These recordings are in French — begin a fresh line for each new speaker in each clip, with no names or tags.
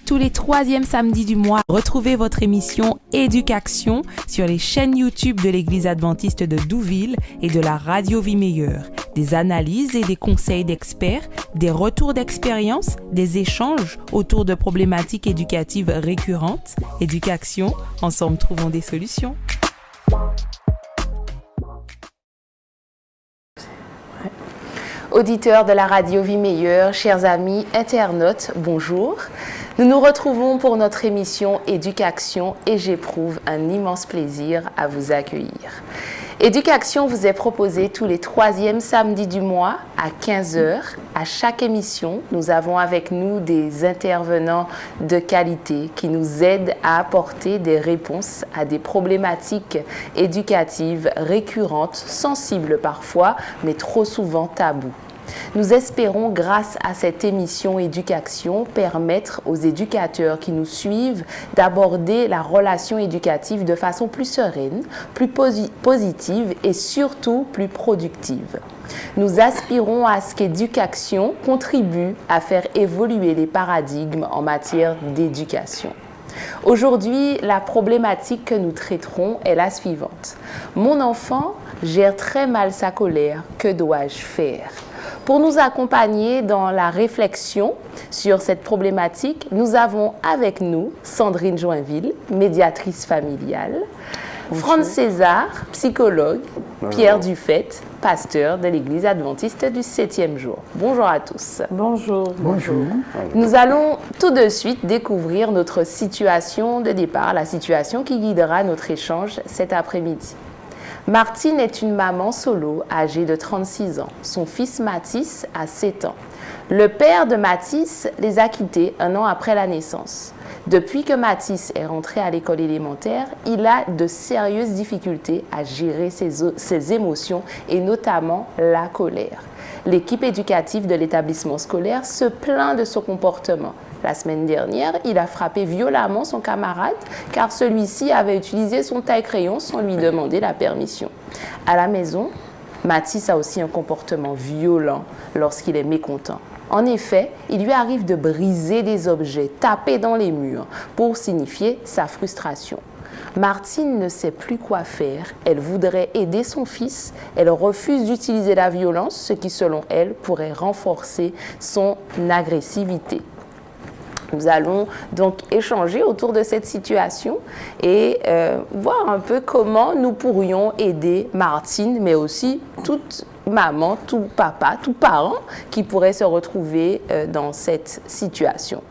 Tous les troisièmes samedis du mois, retrouvez votre émission Éducation sur les chaînes YouTube de l'Église adventiste de Douville et de la Radio Vie Meilleure. Des analyses et des conseils d'experts, des retours d'expérience, des échanges autour de problématiques éducatives récurrentes. Éducation, ensemble trouvons des solutions.
Auditeurs de la Radio Vie Meilleure, chers amis internautes, bonjour. Nous nous retrouvons pour notre émission Éducation et j'éprouve un immense plaisir à vous accueillir. Éducation vous est proposée tous les troisièmes samedis du mois à 15h. À chaque émission, nous avons avec nous des intervenants de qualité qui nous aident à apporter des réponses à des problématiques éducatives récurrentes, sensibles parfois, mais trop souvent tabous. Nous espérons, grâce à cette émission Éducation, permettre aux éducateurs qui nous suivent d'aborder la relation éducative de façon plus sereine, plus positive et surtout plus productive. Nous aspirons à ce qu'Éducation contribue à faire évoluer les paradigmes en matière d'éducation. Aujourd'hui, la problématique que nous traiterons est la suivante. Mon enfant gère très mal sa colère, que dois-je faire ? Pour nous accompagner dans la réflexion sur cette problématique, nous avons avec nous Sandrine Joinville, médiatrice familiale, Franz César, psychologue, Pierre Dufait, pasteur de l'Église adventiste du 7e jour. Bonjour à tous.
Bonjour.
Bonjour.
Nous allons tout de suite découvrir notre situation de départ, la situation qui guidera notre échange cet après-midi. Martine est une maman solo âgée de 36 ans. Son fils Mathis a 7 ans. Le père de Mathis les a quittés un an après la naissance. Depuis que Mathis est rentré à l'école élémentaire, il a de sérieuses difficultés à gérer ses émotions et notamment la colère. L'équipe éducative de l'établissement scolaire se plaint de son comportement. La semaine dernière, il a frappé violemment son camarade car celui-ci avait utilisé son taille-crayon sans lui demander la permission. À la maison, Mathis a aussi un comportement violent lorsqu'il est mécontent. En effet, il lui arrive de briser des objets, taper dans les murs pour signifier sa frustration. Martine ne sait plus quoi faire. Elle voudrait aider son fils. Elle refuse d'utiliser la violence, ce qui, selon elle, pourrait renforcer son agressivité. Nous allons donc échanger autour de cette situation et voir un peu comment nous pourrions aider Martine, mais aussi toute maman, tout papa, tout parent qui pourrait se retrouver dans cette situation.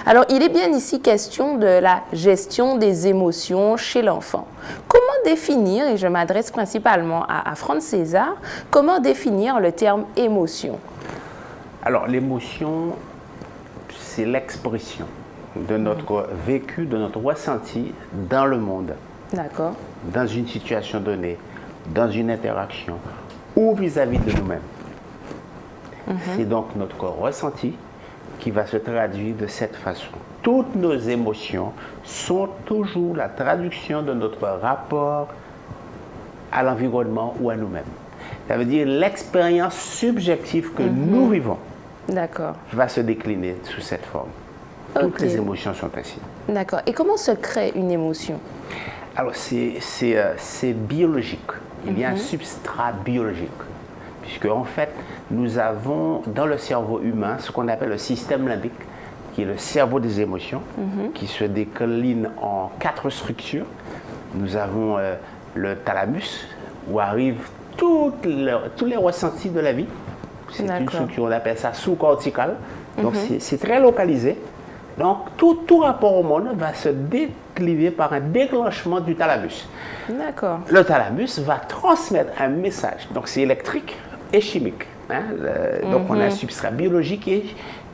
Alors, il est bien ici question de la gestion des émotions chez l'enfant. Comment définir, et je m'adresse principalement à Franz César, comment définir le terme émotion?
Alors, l'émotion, c'est l'expression de notre vécu, de notre ressenti dans le monde.
D'accord.
Dans une situation donnée, dans une interaction ou vis-à-vis de nous-mêmes. C'est donc notre ressenti qui va se traduire de cette façon. Toutes nos émotions sont toujours la traduction de notre rapport à l'environnement ou à nous-mêmes. Ça veut dire l'expérience subjective que nous vivons.
D'accord.
Va se décliner sous cette forme. Toutes les émotions sont ainsi.
D'accord. Et comment se crée une émotion?
Alors, c'est biologique. Il y a un substrat biologique. Puisque, en fait, nous avons dans le cerveau humain ce qu'on appelle le système limbique, qui est le cerveau des émotions, qui se décline en 4 structures. Nous avons le thalamus, où arrivent tous les ressentis de la vie. C'est une structure, on appelle ça sous-corticale. Donc, c'est très localisé. Donc, tout rapport au monde va se décliner par un déclenchement du thalamus.
D'accord.
Le thalamus va transmettre un message. Donc, c'est électrique et chimique. Donc, on a un substrat biologique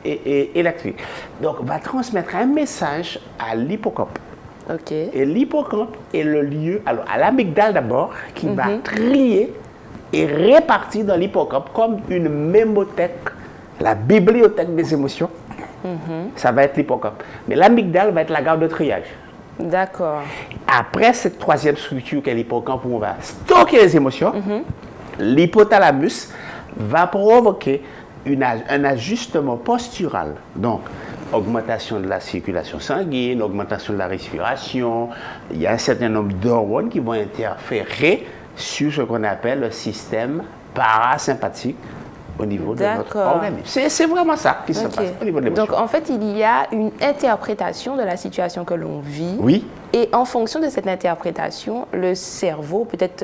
et électrique. Donc, va transmettre un message à l'hippocampe.
OK.
Et l'hippocampe est le lieu, alors à l'amygdale d'abord, qui va trier et répartir dans l'hippocampe comme une mémothèque, la bibliothèque des émotions. Ça va être l'hippocampe. Mais l'amygdale va être la gare de triage.
D'accord.
Après cette troisième structure qu'est l'hippocampe où on va stocker les émotions, l'hypothalamus va provoquer un ajustement postural. Donc, augmentation de la circulation sanguine, augmentation de la respiration. Il y a un certain nombre d'hormones qui vont interférer sur ce qu'on appelle le système parasympathique au niveau de notre organisme. C'est vraiment ça qui se passe au niveau de l'émotion.
Donc, en fait, il y a une interprétation de la situation que l'on vit.
Oui.
Et en fonction de cette interprétation, le cerveau, peut-être,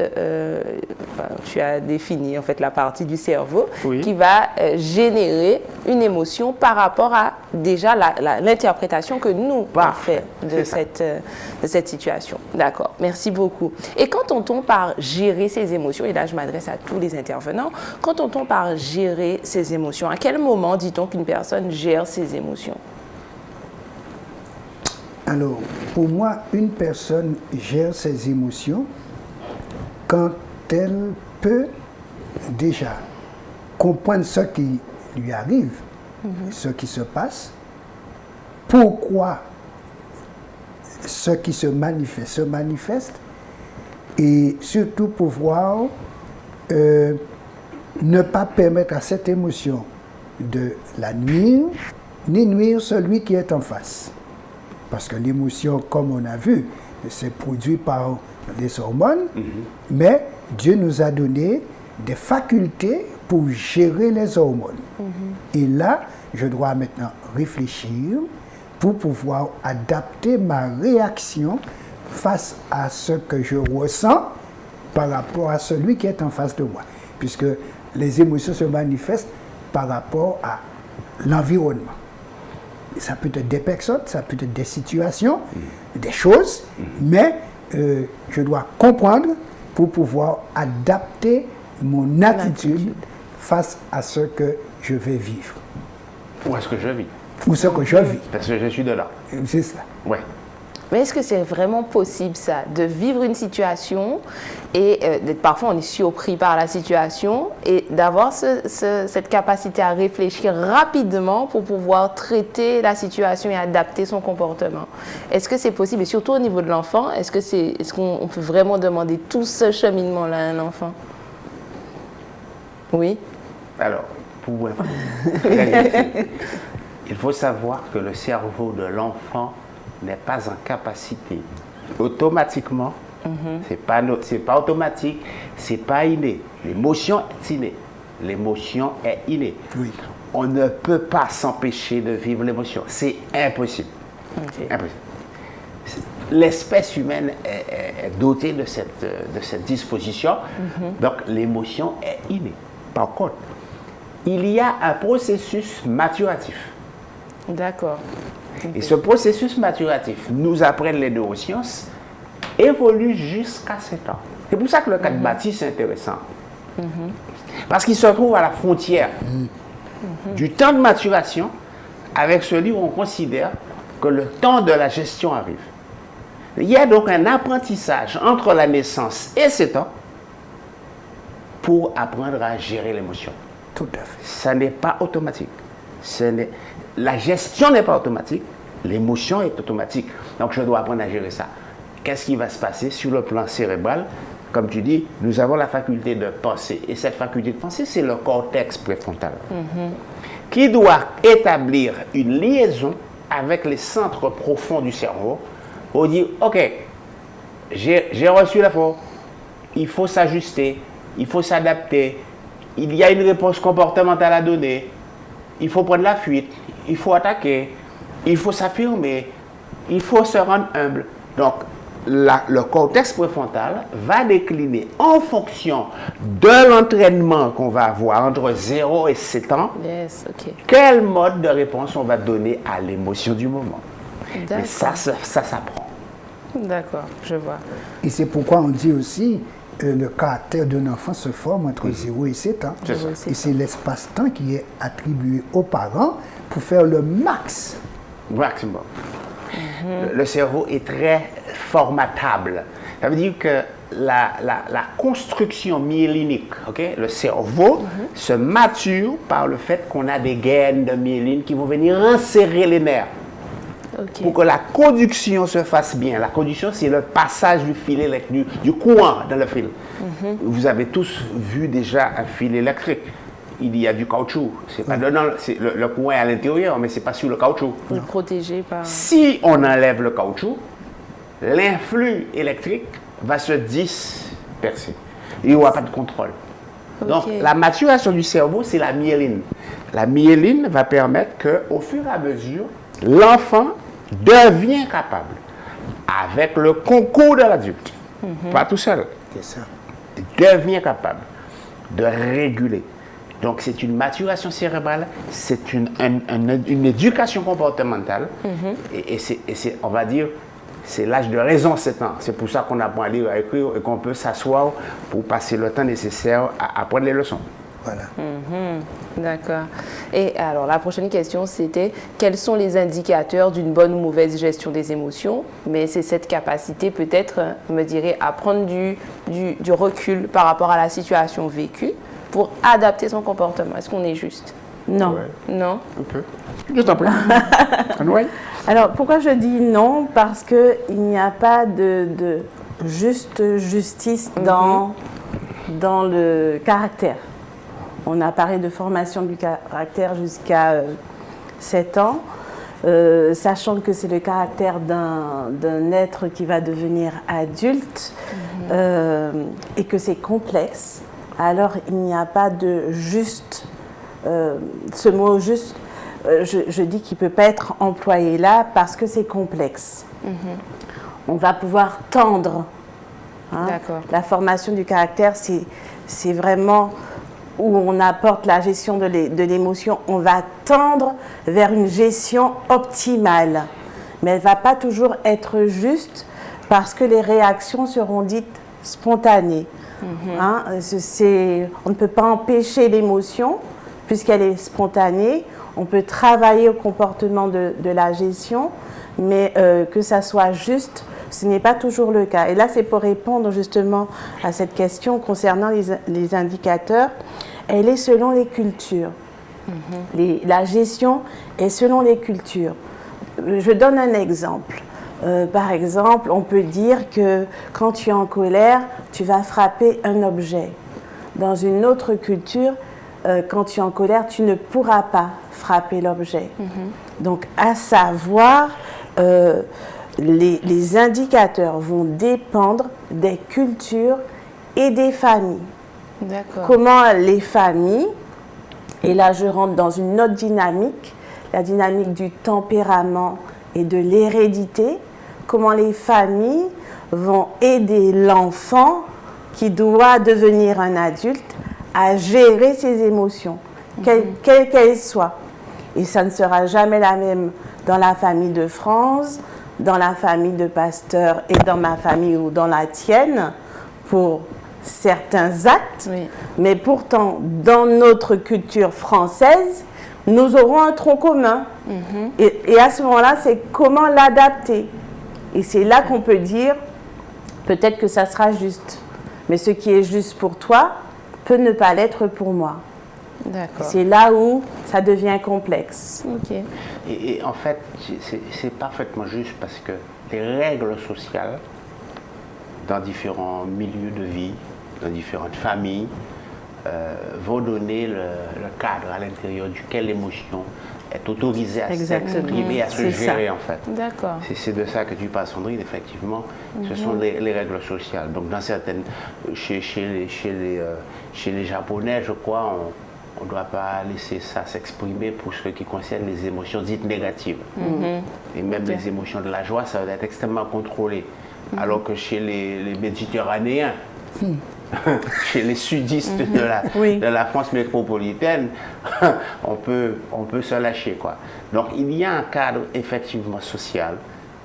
tu as défini en fait la partie du cerveau qui va générer une émotion par rapport à déjà l'interprétation que nous on fait de cette situation. D'accord, merci beaucoup. Et quand on par gérer ses émotions, et là je m'adresse à tous les intervenants, quand on par gérer ses émotions, à quel moment dit-on qu'une personne gère ses émotions?
Alors, pour moi, une personne gère ses émotions quand elle peut déjà comprendre ce qui lui arrive, ce qui se passe, pourquoi ce qui se manifeste, et surtout pouvoir ne pas permettre à cette émotion de la nuire, ni nuire celui qui est en face. Parce que l'émotion, comme on a vu, c'est produit par des hormones, mais Dieu nous a donné des facultés pour gérer les hormones. Et là, je dois maintenant réfléchir pour pouvoir adapter ma réaction face à ce que je ressens par rapport à celui qui est en face de moi. Puisque les émotions se manifestent par rapport à l'environnement. Ça peut être des personnes, ça peut être des situations, des choses, mais je dois comprendre pour pouvoir adapter mon attitude face à ce que je vais vivre.
Ou à ce que je vis.
Ou ce que je vis.
Parce que je suis de là.
C'est ça.
Ouais.
Mais est-ce que c'est vraiment possible, ça, de vivre une situation et parfois on est surpris par la situation et d'avoir cette capacité à réfléchir rapidement pour pouvoir traiter la situation et adapter son comportement? Est-ce que c'est possible? Et surtout au niveau de l'enfant, est-ce qu'on peut vraiment demander tout ce cheminement-là à un enfant? Oui.
Alors, pour il faut savoir que le cerveau de l'enfant n'est pas en capacité automatiquement, c'est pas automatique, c'est pas inné. L'émotion est innée. L'émotion est innée.
Oui.
On ne peut pas s'empêcher de vivre l'émotion. C'est impossible. Impossible. L'espèce humaine est dotée de cette disposition, donc l'émotion est innée. Par contre, il y a un processus maturatif.
D'accord.
Et ce processus maturatif, nous apprennent les neurosciences, évolue jusqu'à 7 ans. C'est pour ça que le cas de Baptiste est intéressant. Parce qu'il se trouve à la frontière du temps de maturation avec celui où on considère que le temps de la gestion arrive. Il y a donc un apprentissage entre la naissance et 7 ans pour apprendre à gérer l'émotion.
Tout à fait.
Ça n'est pas automatique. La gestion n'est pas automatique, l'émotion est automatique. Donc je dois apprendre à gérer ça. Qu'est-ce qui va se passer sur le plan cérébral? Comme tu dis, nous avons la faculté de penser. Et cette faculté de penser, c'est le cortex préfrontal, qui doit établir une liaison avec les centres profonds du cerveau pour dire, OK, j'ai reçu l'info, il faut s'ajuster, il faut s'adapter, il y a une réponse comportementale à donner, il faut prendre la fuite, il faut attaquer, il faut s'affirmer, il faut se rendre humble. Donc, le cortex préfrontal va décliner en fonction de l'entraînement qu'on va avoir entre 0 et 7 ans, quel mode de réponse on va donner à l'émotion du moment. Mais ça s'apprend.
D'accord, je vois.
Et c'est pourquoi on dit aussi le caractère d'un enfant se forme entre 0 et 7 ans. Et c'est l'espace-temps qui est attribué aux parents pour faire le maximum. Le cerveau est très formatable. Ça veut dire que la construction myélinique, le cerveau se mature par le fait qu'on a des gaines de myéline qui vont venir insérer les nerfs. Pour que la conduction se fasse bien. La conduction, c'est le passage du fil électrique, du courant dans le fil. Vous avez tous vu déjà un fil électrique.
il y a du caoutchouc. C'est pas le courant est à l'intérieur, mais c'est pas sur le caoutchouc.
Pour le protéger par...
Si on enlève le caoutchouc, l'influx électrique va se disperser. Il n'y aura pas de contrôle. Donc, la maturation du cerveau, c'est la myéline. La myéline va permettre qu'au fur et à mesure, l'enfant devient capable, avec le concours de l'adulte, pas tout seul, devient capable de réguler. Donc, c'est une maturation cérébrale, c'est une éducation comportementale, et c'est, on va dire, c'est l'âge de raison, 7 ans. C'est pour ça qu'on apprend à lire, à écrire et qu'on peut s'asseoir pour passer le temps nécessaire à apprendre les leçons.
Voilà.
D'accord. Et alors, la prochaine question, c'était quels sont les indicateurs d'une bonne ou mauvaise gestion des émotions? Mais c'est cette capacité, peut-être, me dirait, à prendre du recul par rapport à la situation vécue pour adapter son comportement. Est-ce qu'on est juste?
Non.
Ouais.
Non?
Un peu. Je t'en prie. Ouais.
Alors, pourquoi je dis non? Parce qu'il n'y a pas de juste justice dans le caractère. On a parlé de formation du caractère jusqu'à 7 ans, sachant que c'est le caractère d'un être qui va devenir adulte et que c'est complexe. Alors, il n'y a pas de juste. Ce mot juste, je dis qu'il ne peut pas être employé là parce que c'est complexe. On va pouvoir tendre. Hein. La formation du caractère, c'est vraiment où on apporte la gestion de l'émotion. On va tendre vers une gestion optimale. Mais elle ne va pas toujours être juste parce que les réactions seront dites spontanées. Hein. On ne peut pas empêcher l'émotion puisqu'elle est spontanée. On peut travailler au comportement de la gestion, mais que ça soit juste, ce n'est pas toujours le cas. Et là, c'est pour répondre justement à cette question concernant les indicateurs. Elle est selon les cultures. La gestion est selon les cultures. Je donne un exemple. Par exemple, on peut dire que quand tu es en colère, tu vas frapper un objet. Dans une autre culture, quand tu es en colère, tu ne pourras pas frapper l'objet. Donc, à savoir, les indicateurs vont dépendre des cultures et des familles. Comment les familles, et là je rentre dans une autre dynamique, la dynamique du tempérament et de l'hérédité, comment les familles vont aider l'enfant qui doit devenir un adulte à gérer ses émotions, quelles qu'elles soient. Et ça ne sera jamais la même dans la famille de France, dans la famille de Pasteur et dans ma famille ou dans la tienne pour certains actes, mais pourtant dans notre culture française, nous aurons un tronc commun. Et à ce moment-là, c'est comment l'adapter. Et c'est là qu'on peut dire, peut-être que ça sera juste. Mais ce qui est juste pour toi peut ne pas l'être pour moi. C'est là où ça devient complexe.
Et en fait, c'est parfaitement juste parce que les règles sociales dans différents milieux de vie, dans différentes familles, vont donner le cadre à l'intérieur duquel l'émotion est autorisée à s'exprimer, à se gérer en fait. C'est de ça que tu parles, Sandrine, effectivement. Ce sont les règles sociales. Donc dans certaines, chez les Japonais, je crois, on ne doit pas laisser ça s'exprimer pour ce qui concerne les émotions dites négatives. Et même les émotions de la joie, ça va être extrêmement contrôlé. Alors que chez les Méditerranéens, chez les sudistes de la France métropolitaine, on peut se lâcher, quoi. Donc il y a un cadre effectivement social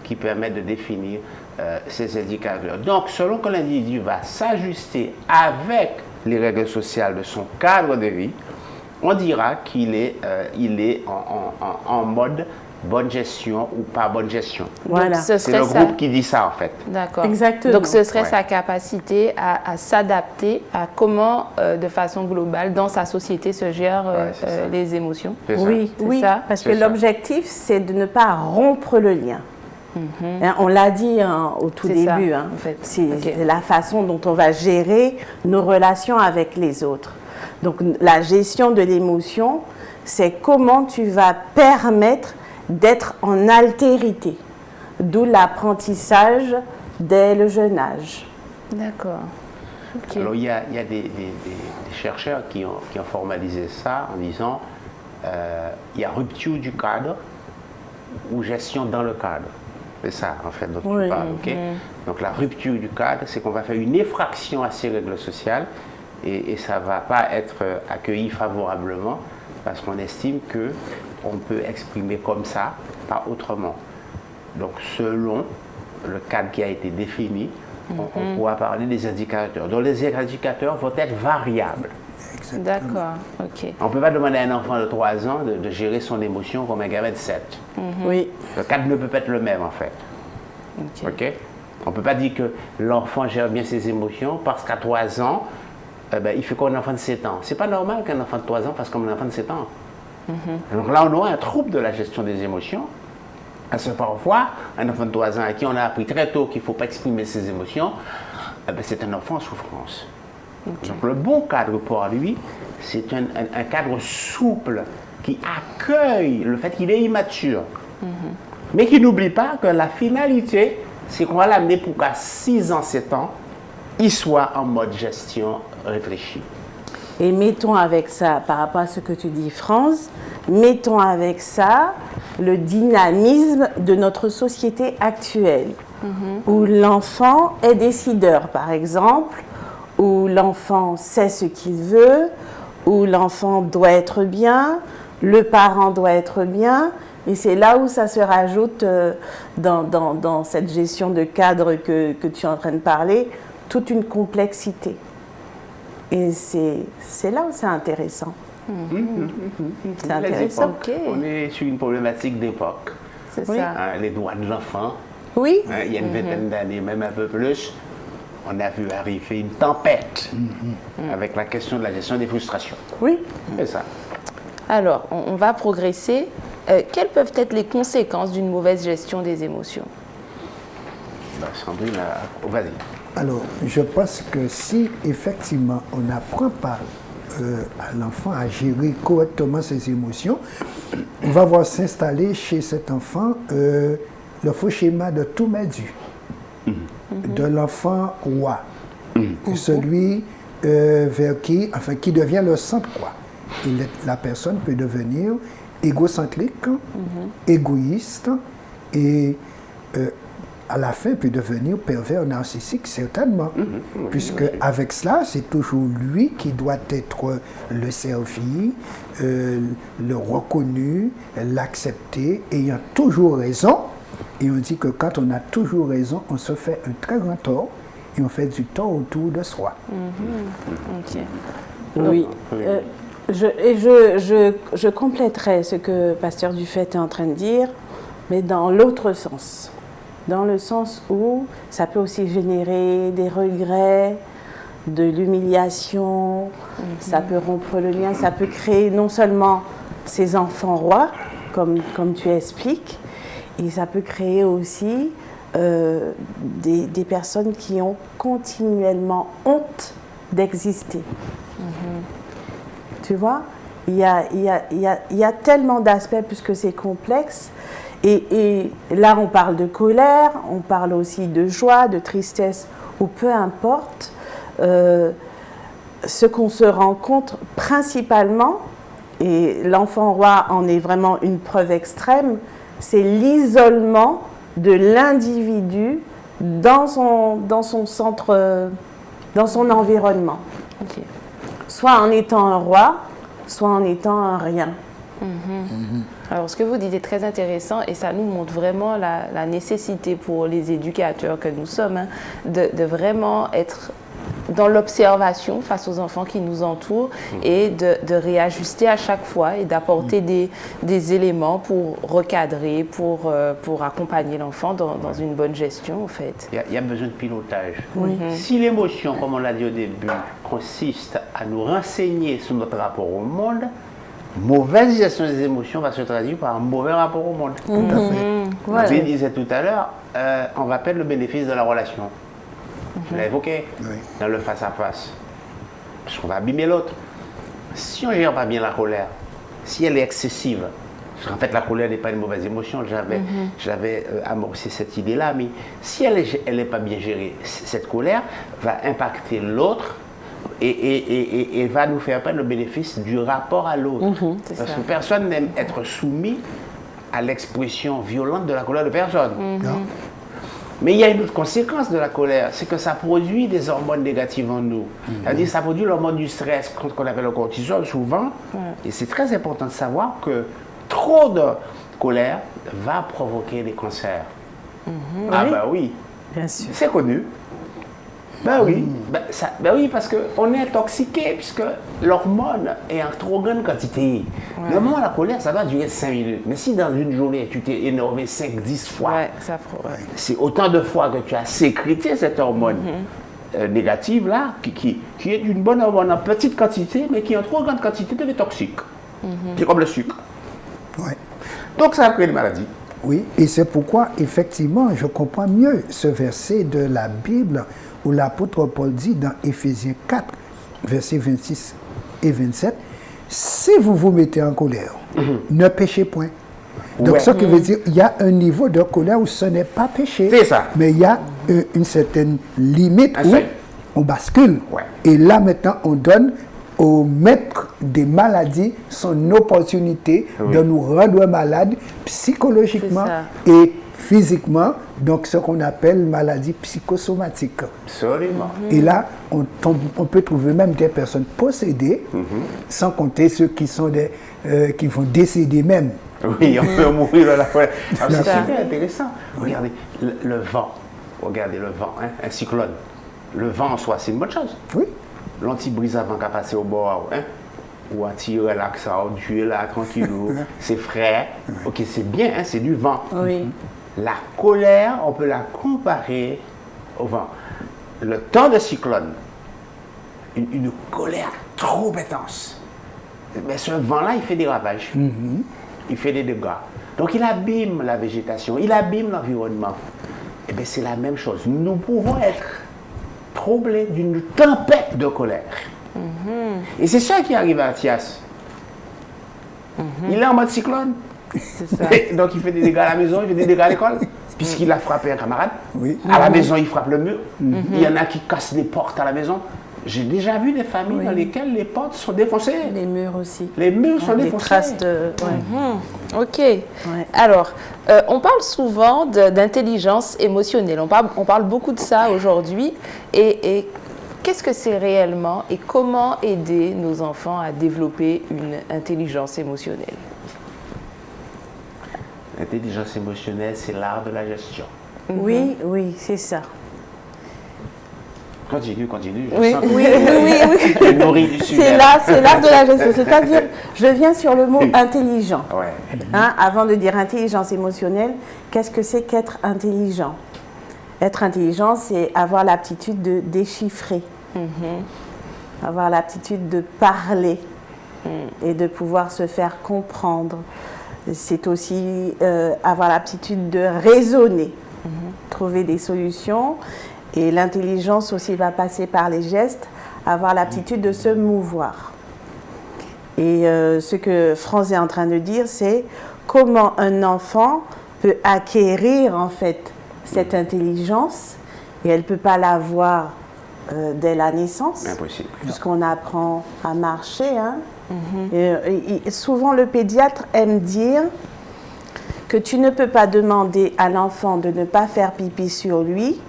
qui permet de définir ces indicateurs. Donc selon que l'individu va s'ajuster avec les règles sociales de son cadre de vie, on dira qu'il est, en mode bonne gestion ou pas bonne gestion. C'est le groupe qui dit ça en fait.
Exactement. Donc ce serait sa capacité à s'adapter à comment, de façon globale, dans sa société se gèrent les émotions.
Oui, parce que l'objectif, c'est de ne pas rompre le lien. On l'a dit au tout début, c'est la façon dont on va gérer nos relations avec les autres. Donc la gestion de l'émotion, c'est comment tu vas permettre d'être en altérité, d'où l'apprentissage dès le jeune âge.
D'accord. Ok.
Alors il y a des chercheurs qui ont formalisé ça en disant il y a rupture du cadre ou gestion dans le cadre. C'est ça en fait dont tu parles. Okay? Donc la rupture du cadre, c'est qu'on va faire une effraction à ces règles sociales et ça ne va pas être accueilli favorablement parce qu'on estime qu'on peut exprimer comme ça, pas autrement. Donc selon le cadre qui a été défini, on pourra parler des indicateurs. Donc les indicateurs vont être variables.
D'accord, ok.
On ne peut pas demander à un enfant de 3 ans de gérer son émotion comme un gamin de 7.
Oui.
Le cadre ne peut pas être le même en fait. Ok. On ne peut pas dire que l'enfant gère bien ses émotions parce qu'à 3 ans, il fait comme un enfant de 7 ans. C'est pas normal qu'un enfant de 3 ans fasse comme un enfant de 7 ans. Donc là, on aura un trouble de la gestion des émotions. Parce que parfois, un enfant de 3 ans à qui on a appris très tôt qu'il ne faut pas exprimer ses émotions, c'est un enfant en souffrance. Donc le bon cadre pour lui, c'est un cadre souple qui accueille le fait qu'il est immature. Mais qui n'oublie pas que la finalité, c'est qu'on va l'amener pour qu'à 6 ans, 7 ans, il soit en mode gestion réfléchie.
Et mettons avec ça, par rapport à ce que tu dis, France, mettons avec ça le dynamisme de notre société actuelle, où l'enfant est décideur, par exemple, où l'enfant sait ce qu'il veut, où l'enfant doit être bien, le parent doit être bien, et c'est là où ça se rajoute dans cette gestion de cadre que tu es en train de parler, toute une complexité. Et c'est là où c'est intéressant. C'est intéressant.
On est sur une problématique d'époque.
C'est
Oui.
ça.
Les droits de l'enfant.
Oui.
Il y a une vingtaine d'années, même un peu plus, on a vu arriver une tempête avec la question de la gestion des frustrations.
Oui.
C'est ça.
Alors, on va progresser. Quelles peuvent être les conséquences d'une mauvaise gestion des émotions?
Sandrine, vas-y.
Alors, je pense que si effectivement on n'apprend pas à l'enfant à gérer correctement ses émotions, on va voir s'installer chez cet enfant le faux schéma de tout m'est dû, de l'enfant roi, celui vers qui devient le centre quoi. La personne peut devenir égocentrique, égoïste et à la fin peut devenir pervers narcissique certainement, puisque avec cela c'est toujours lui qui doit être le servi, le reconnu, l'accepter, ayant toujours raison. Et on dit que quand on a toujours raison, on se fait un très grand tort et on fait du tort autour de soi.
Ok.
Oui. Je compléterai ce que Pasteur Dufay est en train de dire, mais dans l'autre sens. Dans le sens où ça peut aussi générer des regrets, de l'humiliation, ça peut rompre le lien, ça peut créer non seulement ces enfants rois, comme tu expliques, et ça peut créer aussi des personnes qui ont continuellement honte d'exister. Tu vois, il y a tellement d'aspects puisque c'est complexe. Et là, on parle de colère, on parle aussi de joie, de tristesse, ou peu importe. Ce qu'on se rend compte principalement, et l'enfant roi en est vraiment une preuve extrême, c'est l'isolement de l'individu dans son centre, dans son environnement.
Ok.
Soit en étant un roi, soit en étant un rien.
Alors, ce que vous dites est très intéressant et ça nous montre vraiment la nécessité pour les éducateurs que nous sommes de vraiment être dans l'observation face aux enfants qui nous entourent et de réajuster à chaque fois et d'apporter des éléments pour recadrer, pour accompagner l'enfant dans une bonne gestion, en fait.
Il y a besoin de pilotage. Si l'émotion, comme on l'a dit au début, consiste à nous renseigner sur notre rapport au monde, mauvaise gestion des émotions va se traduire par un mauvais rapport au monde.
Tout à fait.
Voilà.
Je disais tout à l'heure, on va perdre le bénéfice de la relation. Je l'ai évoqué dans le face-à-face. Parce qu'on va abîmer l'autre. si on ne gère pas bien la colère, si elle est excessive, parce qu'en fait la colère n'est pas une mauvaise émotion, j'avais amorcé cette idée-là, mais si elle n'est pas bien gérée, cette colère va impacter l'autre et va nous faire perdre le bénéfice du rapport à l'autre. Parce que personne n'aime être soumis à l'expression violente de la colère de personne.
Non.
Mais il y a une autre conséquence de la colère, c'est que ça produit des hormones négatives en nous. C'est-à-dire ça produit l'hormone du stress, qu'on appelle le cortisol souvent. Et c'est très important de savoir que trop de colère va provoquer des cancers. Ah ben oui,
Bien sûr.
c'est connu. Ben oui, ben oui, parce qu'on est intoxiqué, puisque l'hormone est en trop grande quantité. Normalement, la colère, ça doit durer 5 minutes. Mais si dans une journée, tu t'es énervé 5-10 fois, c'est autant de fois que tu as sécrété cette hormone négative-là, qui est une bonne hormone en petite quantité, mais qui en trop grande quantité devient toxique. C'est comme le sucre.
Ouais.
Donc ça crée des maladies.
Oui, et c'est pourquoi, effectivement, je comprends mieux ce verset de la Bible où l'apôtre Paul dit dans Éphésiens 4, versets 26 et 27, si vous vous mettez en colère, ne péchez point. Donc, ce qui veut dire, il y a un niveau de colère où ce n'est pas péché.
C'est ça.
Mais il y a une certaine limite où on bascule.
Ouais.
Et là, maintenant, on donne au maître des maladies son opportunité de nous rendre malades psychologiquement et physiquement, donc ce qu'on appelle maladie psychosomatique.
Absolument.
Et là, on peut trouver même des personnes possédées, sans compter ceux qui sont qui vont décéder même.
Oui, on peut mourir de la colère. C'est super intéressant. Regardez, le vent. Regardez le vent, hein, un cyclone. Le vent en soi, c'est une bonne chose.
Oui.
L'antibrise avant qu'à passer au bord, hein, ou à tirer l'axe, tu es là, tranquillou, c'est frais. Ok, c'est bien, hein, c'est du vent.
Oui.
La colère, on peut la comparer au vent. Le temps de cyclone, une colère trop intense. Mais ce vent-là, il fait des ravages. Il fait des dégâts. Donc il abîme la végétation, il abîme l'environnement. Et bien c'est la même chose. Nous pouvons être troublés d'une tempête de colère. Et c'est ça qui arrive à Athias. Il est en mode cyclone. Donc il fait des dégâts à la maison, il fait des dégâts à l'école, puisqu'il a frappé un camarade.
Oui.
À la maison, il frappe le mur. Il y en a qui cassent les portes à la maison. J'ai déjà vu des familles dans lesquelles les portes sont défoncées.
Les murs aussi.
Les murs sont
Des
défoncés.
traces de...
Ok. Alors, on parle souvent d'intelligence émotionnelle. On parle beaucoup de ça aujourd'hui. Et qu'est-ce que c'est réellement et comment aider nos enfants à développer une intelligence émotionnelle?
L'intelligence émotionnelle, c'est l'art de la gestion.
Oui, oui, c'est ça.
Continue.
Oui.
Je nourris du sujet.
C'est l'art de la gestion. C'est-à-dire, je viens sur le mot intelligent.
Ouais.
Hein, avant de dire intelligence émotionnelle, qu'est-ce que c'est qu'être intelligent? Être intelligent, c'est avoir l'aptitude de déchiffrer, avoir l'aptitude de parler et de pouvoir se faire comprendre. C'est aussi avoir l'aptitude de raisonner, trouver des solutions. Et l'intelligence aussi va passer par les gestes, avoir l'aptitude de se mouvoir. Et ce que France est en train de dire, c'est comment un enfant peut acquérir en fait cette intelligence, et elle ne peut pas l'avoir dès la naissance.
Impossible.
Puisqu'on apprend à marcher. Hein. Et souvent le pédiatre aime dire que tu ne peux pas demander à l'enfant de ne pas faire pipi sur lui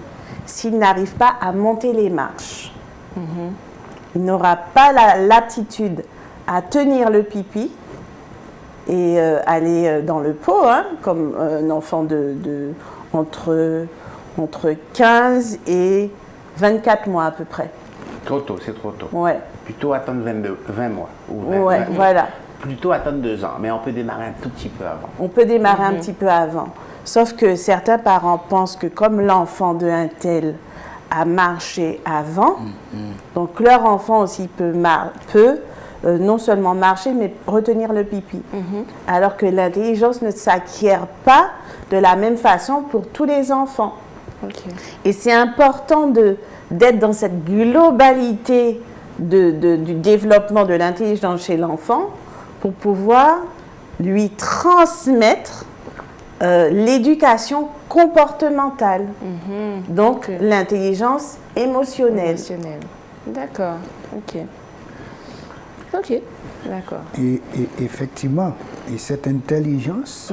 s'il n'arrive pas à monter les marches. Il n'aura pas l'aptitude à tenir le pipi et aller dans le pot, hein, comme un enfant entre 15 et 24 mois à peu près.
Trop tôt, c'est trop tôt.
Ouais.
Plutôt attendre 20 mois. Ou 20,
Ouais,
20.
voilà.
Plutôt attendre 2 ans, mais on peut démarrer un tout petit peu avant.
On peut démarrer un petit peu avant. Sauf que certains parents pensent que comme l'enfant de un tel a marché avant, donc leur enfant aussi peut non seulement marcher, mais retenir le pipi. Alors que l'intelligence ne s'acquiert pas de la même façon pour tous les enfants. Et c'est important d'être dans cette globalité du développement de l'intelligence chez l'enfant pour pouvoir lui transmettre l'éducation comportementale, donc l'intelligence émotionnelle.
D'accord, ok. Ok, d'accord.
Et effectivement, et cette intelligence,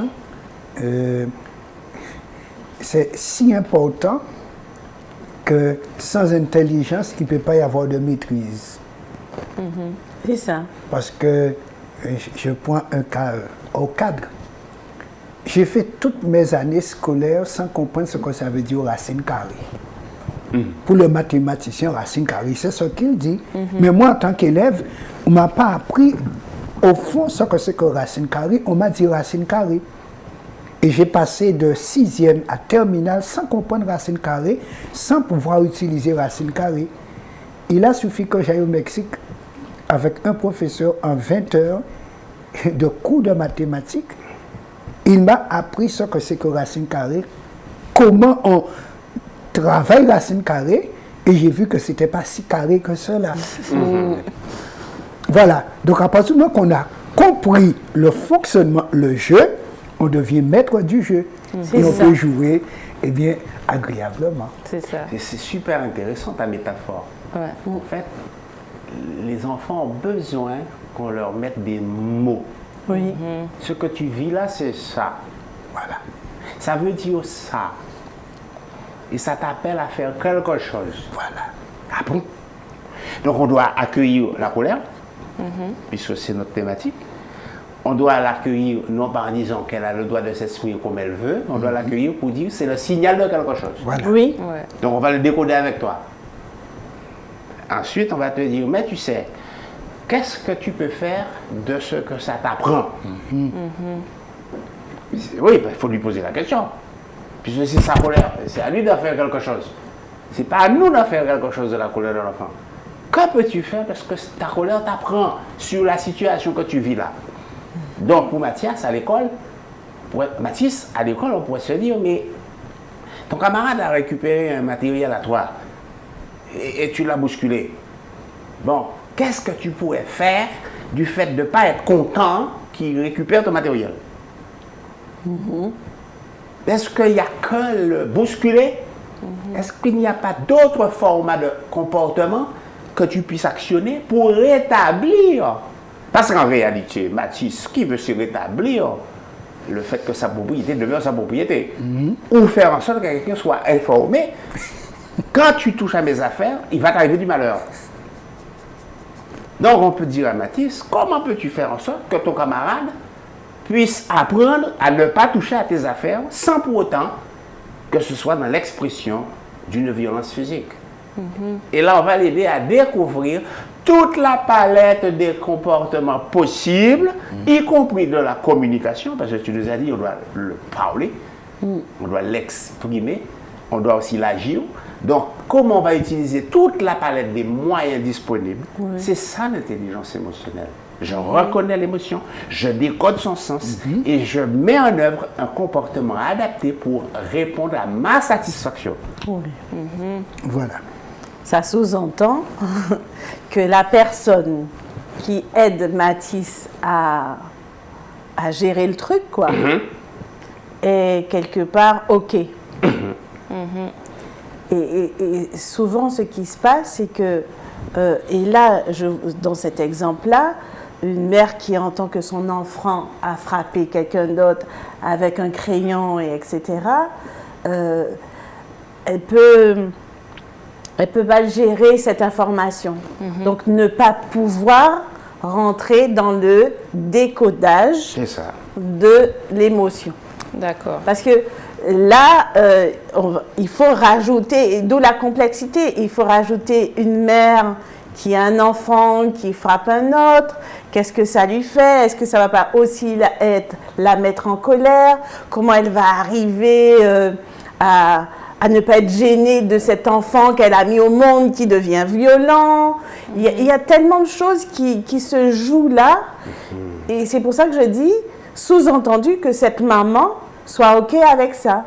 c'est si important que sans intelligence, il ne peut pas y avoir de maîtrise.
C'est ça.
Parce que, je prends un cas au cadre. J'ai fait toutes mes années scolaires sans comprendre ce que ça veut dire racine carrée. Pour le mathématicien, racine carrée, c'est ce qu'il dit. Mais moi, en tant qu'élève, on ne m'a pas appris au fond ce que c'est que racine carrée. On m'a dit racine carrée. Et j'ai passé de 6e à terminale sans comprendre racine carrée, sans pouvoir utiliser racine carrée. Il a suffi que j'aille au Mexique avec un professeur en 20 heures de cours de mathématiques. Il m'a appris ce que c'est que racine carrée, comment on travaille racine carrée, et j'ai vu que ce n'était pas si carré que cela. Voilà. Donc à partir du moment qu'on a compris le fonctionnement, le jeu, on devient maître du jeu. Et on peut jouer agréablement.
C'est ça.
C'est super intéressant ta métaphore.
Ouais.
En fait, les enfants ont besoin qu'on leur mette des mots.
Oui.
Ce que tu vis là, c'est ça.
Voilà.
Ça veut dire ça. Et ça t'appelle à faire quelque chose.
Voilà.
Ah bon? Donc on doit accueillir la colère, puisque c'est notre thématique. On doit l'accueillir non pas en disant qu'elle a le droit de s'exprimer comme elle veut, on doit l'accueillir pour dire que c'est le signal de quelque chose.
Voilà.
Oui.
Ouais.
Donc on va le décoder avec toi. Ensuite, on va te dire, mais tu sais, qu'est-ce que tu peux faire de ce que ça t'apprend? Oui, il faut lui poser la question. Puisque c'est sa colère, c'est à lui de faire quelque chose. C'est pas à nous de faire quelque chose de la colère de l'enfant. Que peux-tu faire parce que ta colère t'apprend sur la situation que tu vis là? Donc pour Mathias à l'école, Mathis à l'école, on pourrait se dire, mais ton camarade a récupéré un matériel à toi et tu l'as bousculé. Bon, qu'est-ce que tu pourrais faire du fait de ne pas être content qu'il récupère ton matériel? Est-ce qu'il n'y a que le bousculer? Est-ce qu'il n'y a pas d'autres formats de comportement que tu puisses actionner pour rétablir? Parce qu'en réalité, Mathis, qui veut se rétablir le fait que sa propriété demeure sa propriété, ou faire en sorte que quelqu'un soit informé, quand tu touches à mes affaires, il va t'arriver du malheur. Donc on peut dire à Mathis, comment peux-tu faire en sorte que ton camarade puisse apprendre à ne pas toucher à tes affaires sans pour autant que ce soit dans l'expression d'une violence physique. Et là, on va l'aider à découvrir toute la palette des comportements possibles, y compris de la communication, parce que tu nous as dit, on doit le parler, on doit l'exprimer, on doit aussi l'agir. Donc, comment on va utiliser toute la palette des moyens disponibles, c'est ça l'intelligence émotionnelle. Je reconnais l'émotion, je décode son sens et je mets en œuvre un comportement adapté pour répondre à ma satisfaction.
Voilà.
Ça sous-entend que la personne qui aide Mathis à gérer le truc, quoi, est quelque part OK. Et souvent, ce qui se passe, c'est que, et là, dans cet exemple-là, une mère qui entend que son enfant a frappé quelqu'un d'autre avec un crayon, et etc., elle peut mal gérer cette information. Donc, ne pas pouvoir rentrer dans le décodage de l'émotion.
D'accord.
Parce que là, il faut rajouter, d'où la complexité, il faut rajouter une mère qui a un enfant qui frappe un autre. Qu'est-ce que ça lui fait? Est-ce que ça ne va pas aussi la mettre en colère? Comment elle va arriver à ne pas être gênée de cet enfant qu'elle a mis au monde qui devient violent? Il y a tellement de choses qui se jouent là. Et c'est pour ça que je dis, sous-entendu que cette maman soit OK avec ça.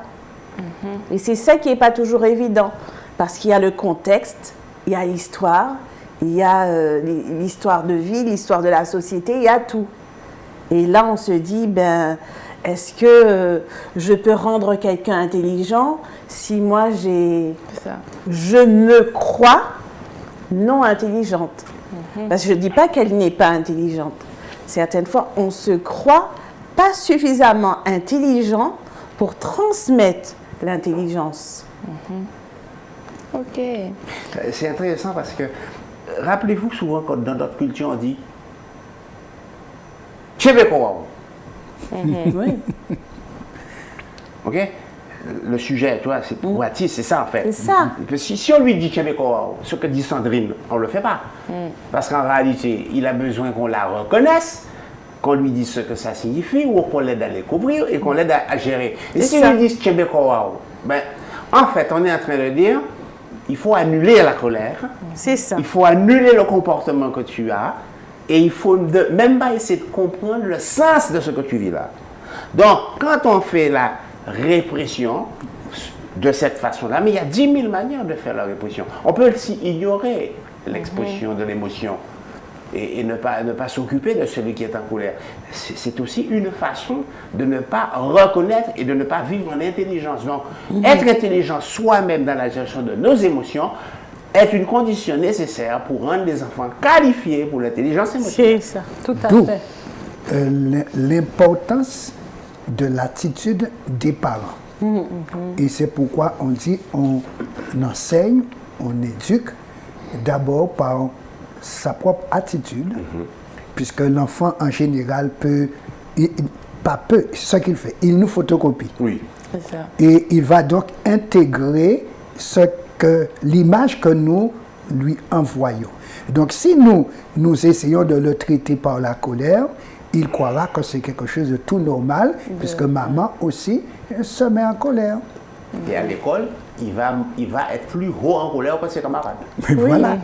Et c'est ça qui n'est pas toujours évident. Parce qu'il y a le contexte, il y a l'histoire, il y a l'histoire de vie, l'histoire de la société, il y a tout. Et là, on se dit, ben, est-ce que je peux rendre quelqu'un intelligent si moi, je me crois non intelligente? Parce que je ne dis pas qu'elle n'est pas intelligente. Certaines fois, on se croit pas suffisamment intelligent pour transmettre l'intelligence.
Ok.
C'est intéressant parce que, rappelez-vous souvent quand dans notre culture on dit « Tchébékoa ».
Oui.
Ok? Le sujet, tu vois, c'est pour Baptiste, c'est ça en fait.
C'est ça.
Si on lui dit Tchébékoa, ce que dit Sandrine, on ne le fait pas. Parce qu'en réalité, il a besoin qu'on la reconnaisse, qu'on lui dise ce que ça signifie, ou qu'on l'aide à découvrir et qu'on l'aide à gérer. Et si on lui dit Tchébékoa, ben, en fait, on est en train de dire il faut annuler la colère.
C'est ça.
Il faut annuler le comportement que tu as. Et il faut même pas essayer de comprendre le sens de ce que tu vis là. Donc, quand on fait la répression de cette façon-là, mais il y a 10 000 manières de faire la répression. On peut aussi ignorer l'expression de l'émotion et ne pas s'occuper de celui qui est en colère. C'est aussi une façon de ne pas reconnaître et de ne pas vivre en intelligence. Donc, être intelligent soi-même dans la gestion de nos émotions est une condition nécessaire pour rendre les enfants qualifiés pour l'intelligence émotionnelle.
C'est ça, tout à
D'où
fait.
l'importance de l'attitude des parents. Et c'est pourquoi on dit on enseigne, on éduque d'abord par sa propre attitude, puisque l'enfant en général ce qu'il fait, il nous photocopie.
Oui.
C'est ça.
Et il va donc intégrer l'image que nous lui envoyons. Donc si nous essayons de le traiter par la colère, il croira que c'est quelque chose de tout normal, puisque maman aussi se met en colère.
Et à l'école, il va être plus haut en colère que ses camarades.
Mais voilà.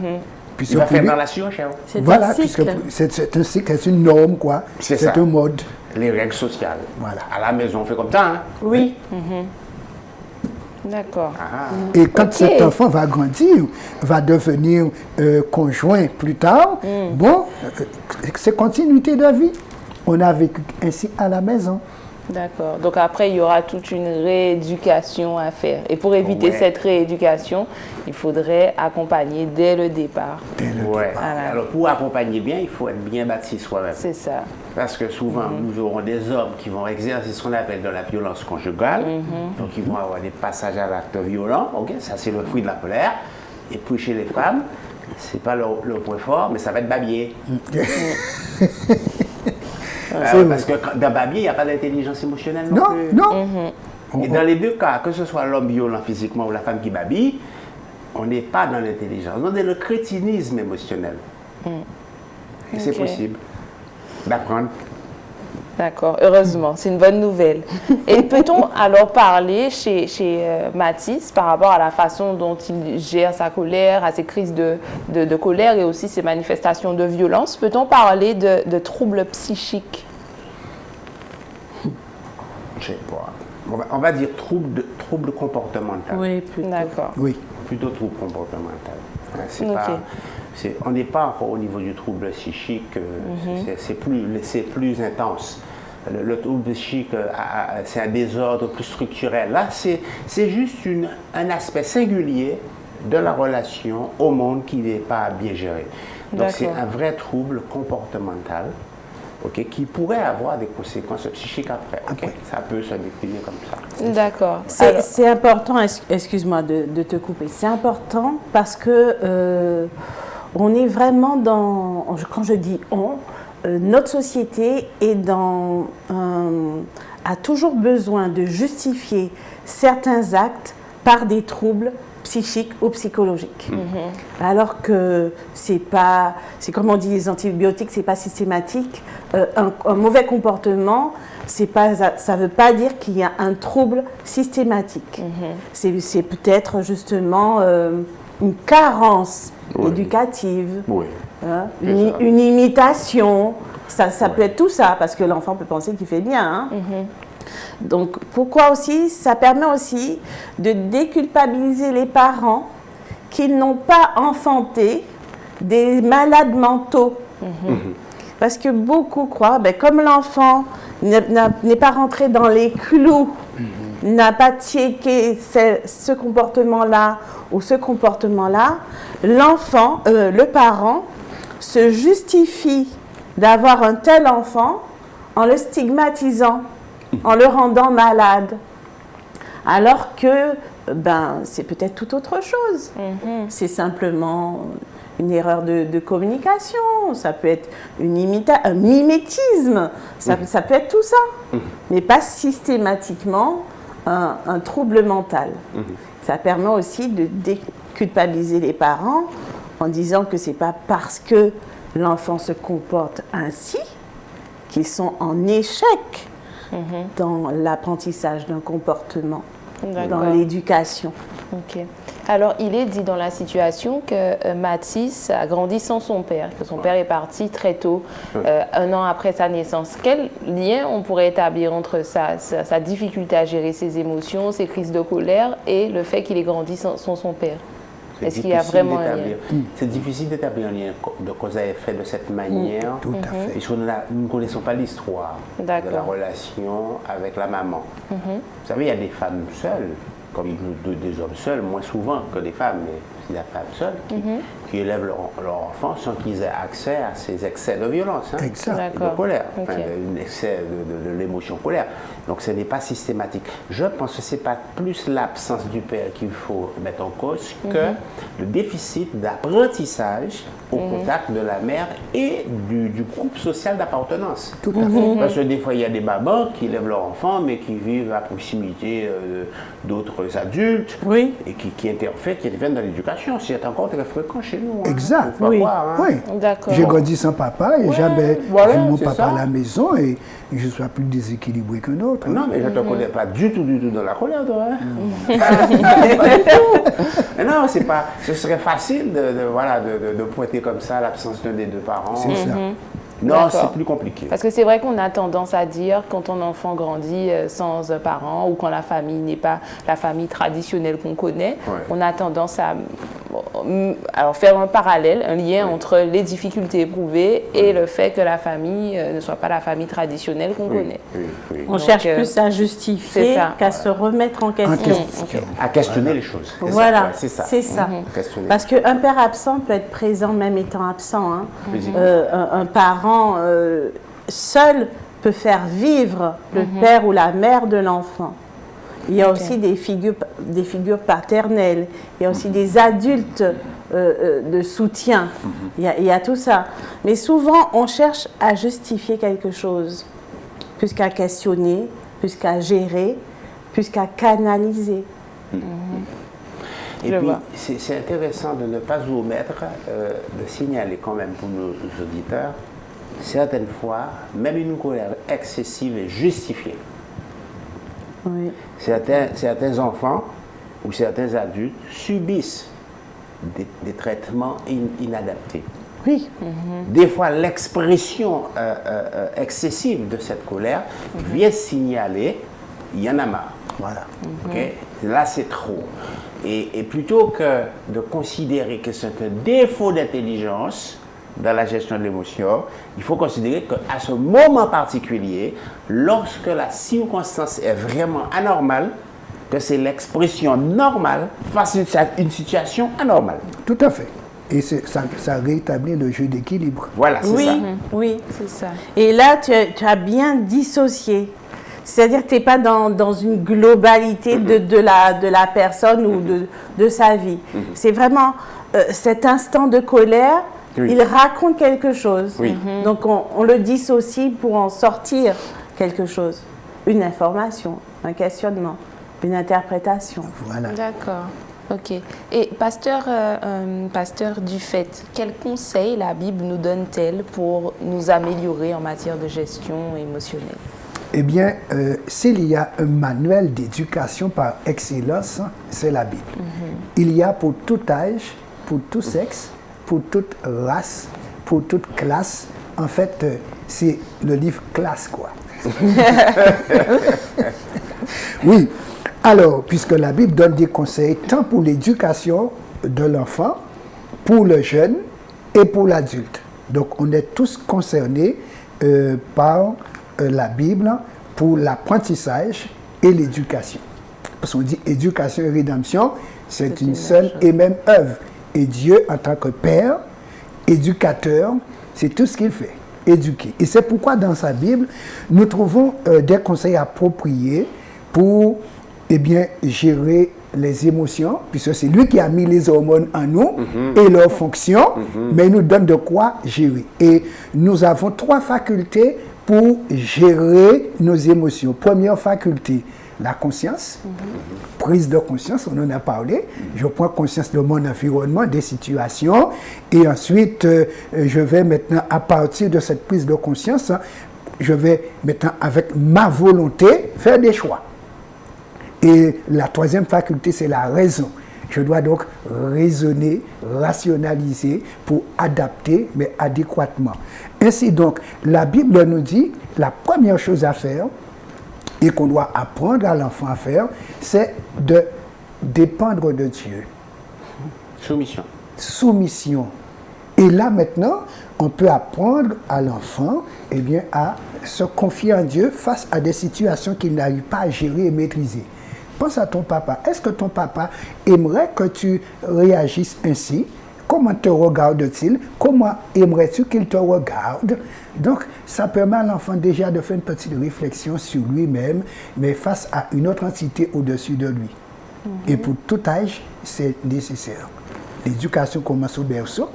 Il va faire dans la surenchère.
C'est
Voilà,
un
puisque
cycle.
c'est un cycle, c'est une norme, quoi.
C'est
C'est
ça.
un mode.
Les règles sociales.
Voilà.
À la maison, on fait comme ça. Hein?
Oui.
D'accord.
Et quand
Ok.
cet enfant va grandir, va devenir conjoint plus tard, bon, c'est continuité de vie. On a vécu ainsi à la maison.
D'accord. Donc après, il y aura toute une rééducation à faire. Et pour éviter
Ouais.
cette rééducation, il faudrait accompagner dès le départ.
Ouais.
Voilà.
Alors pour accompagner bien, il faut être bien bâti soi-même.
C'est ça.
Parce que souvent, nous aurons des hommes qui vont exercer ce qu'on appelle de la violence conjugale. Donc, ils vont avoir des passages à l'acte violent. Ok, ça, c'est le fruit de la colère. Et puis, chez les femmes, c'est pas leur point fort, mais ça va être babier. Parce que dans babier, il n'y a pas d'intelligence émotionnelle non,
Non,
plus.
non.
Et dans les deux cas, que ce soit l'homme violent physiquement ou la femme qui babille, on n'est pas dans l'intelligence. On est dans le crétinisme émotionnel. Et c'est
Ok.
possible d'apprendre.
D'accord, heureusement, c'est une bonne nouvelle. Et peut-on alors parler chez Mathis par rapport à la façon dont il gère sa colère, à ses crises de colère et aussi ses manifestations de violence, peut-on parler de troubles psychiques?
Je sais pas. On va dire trouble comportemental.
Oui, plutôt.
D'accord.
Oui.
Plutôt trouble comportemental. Hein, c'est
Ok.
pas, on n'est pas encore au niveau du trouble psychique. C'est plus intense. Le trouble psychique, c'est un désordre plus structurel. Là, c'est juste un aspect singulier de la relation au monde qui n'est pas bien géré. Donc c'est
D'accord.
un vrai trouble comportemental. Ok, qui pourrait avoir des conséquences psychiques après. Ok, ça peut se décliner comme ça.
D'accord. Alors-
C'est important, excuse-moi de te couper, c'est important parce que on est vraiment dans, quand je dis on, notre société est a toujours besoin de justifier certains actes par des troubles psychiques ou psychologiques. Alors que c'est comme on dit les antibiotiques, c'est pas systématique. Un mauvais comportement, ça veut pas dire qu'il y a un trouble systématique. C'est peut-être justement une carence éducative,
Oui.
hein,
C'est ça.
une imitation. Ça peut être tout ça, parce que l'enfant peut penser qu'il fait bien. Hein. Donc, pourquoi aussi? Ça permet aussi de déculpabiliser les parents qui n'ont pas enfanté des malades mentaux. Parce que beaucoup croient, comme l'enfant n'est pas rentré dans les clous, n'a pas checké ce comportement-là ou ce comportement-là, l'enfant, le parent, se justifie d'avoir un tel enfant en le stigmatisant, en le rendant malade. Alors que c'est peut-être tout autre chose. C'est simplement une erreur de communication, ça peut être un mimétisme, ça peut être tout ça, mais pas systématiquement un trouble mental. Ça permet aussi de déculpabiliser les parents en disant que ce n'est pas parce que l'enfant se comporte ainsi qu'ils sont en échec dans l'apprentissage d'un comportement, dans l'éducation.
Ok. Alors, il est dit dans la situation que Mathis a grandi sans son père, que son père est parti très tôt, 1 an après sa naissance. Quel lien on pourrait établir entre sa difficulté à gérer ses émotions, ses crises de colère et le fait qu'il ait grandi sans son père? Est-ce qu'il y a vraiment un lien?
C'est difficile d'établir un lien de cause à effet de cette manière.
Tout à fait.
Puisque nous ne connaissons pas l'histoire de la relation avec la maman. Vous savez, il y a des femmes seules, comme des hommes seuls, moins souvent que des femmes, mais c'est la femme seule qui élève leur enfant sans qu'ils aient accès à ces excès de violence, et de colère, un excès de l'émotion colère. Donc ce n'est pas systématique. Je pense que ce n'est pas plus l'absence du père qu'il faut mettre en cause que le déficit d'apprentissage au contact de la mère et du groupe social d'appartenance.
Tout à fait.
Parce que des fois, il y a des mamans qui élèvent leurs enfants, mais qui vivent à proximité d'autres adultes et qui interviennent dans l'éducation. C'est encore très fréquent chez nous.
Exact.
D'accord.
J'ai grandi sans papa et jamais vu mon papa à la maison et je suis plus déséquilibré qu'un autre.
Non, mais je ne te connais pas du tout dans la colère, toi. Pas du tout. Mais non, ce serait facile de pointer comme ça l'absence d'un des deux parents.
C'est ça.
Non, c'est plus compliqué.
Parce que c'est vrai qu'on a tendance à dire quand ton enfant grandit sans un parent ou quand la famille n'est pas la famille traditionnelle qu'on connaît, on a tendance à faire un parallèle, un lien entre les difficultés éprouvées et le fait que la famille ne soit pas la famille traditionnelle qu'on connaît.
On cherche plus à justifier qu'à se remettre en question.
À questionner les choses.
Voilà, c'est ça. Parce qu'un père absent peut être présent même étant absent. Un parent seul peut faire vivre le père ou la mère de l'enfant. Il y a aussi des figures paternelles, il y a aussi des adultes de soutien, il y a tout ça. Mais souvent, on cherche à justifier quelque chose, plus qu'à questionner, plus qu'à gérer, plus qu'à canaliser.
Et puis, c'est intéressant de ne pas omettre de signaler quand même pour nos auditeurs, certaines fois, même une colère excessive est justifiée. Certains enfants ou certains adultes subissent des traitements inadaptés. Des fois, l'expression excessive de cette colère vient signaler il y en a marre.
Voilà.
Là, c'est trop. Et plutôt que de considérer que c'est un défaut d'intelligence dans la gestion de l'émotion, il faut considérer qu'à ce moment particulier, lorsque la circonstance est vraiment anormale, que c'est l'expression normale face à une situation anormale.
Tout à fait. Et ça rétablit le jeu d'équilibre.
Voilà, c'est ça.
Oui, c'est ça. Et là, tu as bien dissocié. C'est-à-dire que tu n'es pas dans une globalité de la personne ou de sa vie. C'est vraiment cet instant de colère, il raconte quelque chose. Donc on le dissocie pour en sortir quelque chose. Une information, un questionnement, une interprétation.
Voilà.
D'accord. Ok. Et pasteur Dufait, quels conseils la Bible nous donne-t-elle pour nous améliorer en matière de gestion émotionnelle?
Eh bien, s'il y a un manuel d'éducation par excellence, c'est la Bible. Il y a pour tout âge, pour tout sexe, pour toute race, pour toute classe. En fait, c'est le livre classe, quoi. Oui. Alors, puisque la Bible donne des conseils tant pour l'éducation de l'enfant, pour le jeune et pour l'adulte. Donc on est tous concernés par la Bible pour l'apprentissage et l'éducation. Parce qu'on dit éducation et rédemption, c'est une seule et même œuvre. Et Dieu, en tant que Père, éducateur, c'est tout ce qu'il fait, éduquer. Et c'est pourquoi dans sa Bible, nous trouvons des conseils appropriés pour gérer les émotions, puisque c'est lui qui a mis les hormones en nous et leurs fonctions, mais il nous donne de quoi gérer. Et nous avons 3 facultés pour gérer nos émotions. Première faculté, la conscience, prise de conscience, on en a parlé. Je prends conscience de mon environnement, des situations, et ensuite, je vais maintenant, à partir de cette prise de conscience, je vais maintenant, avec ma volonté, faire des choix. Et la 3e faculté, c'est la raison. Je dois donc raisonner, rationaliser pour adapter, mais adéquatement. Ainsi donc, la Bible nous dit, la première chose à faire, et qu'on doit apprendre à l'enfant à faire, c'est de dépendre de Dieu.
Soumission.
Soumission. Et là maintenant, on peut apprendre à l'enfant à se confier en Dieu face à des situations qu'il n'arrive pas à gérer et maîtriser. Pense à ton papa. Est-ce que ton papa aimerait que tu réagisses ainsi? Comment te regarde-t-il? Comment aimerais-tu qu'il te regarde? Donc, ça permet à l'enfant déjà de faire une petite réflexion sur lui-même, mais face à une autre entité au-dessus de lui. Et pour tout âge, c'est nécessaire. L'éducation commence au berceau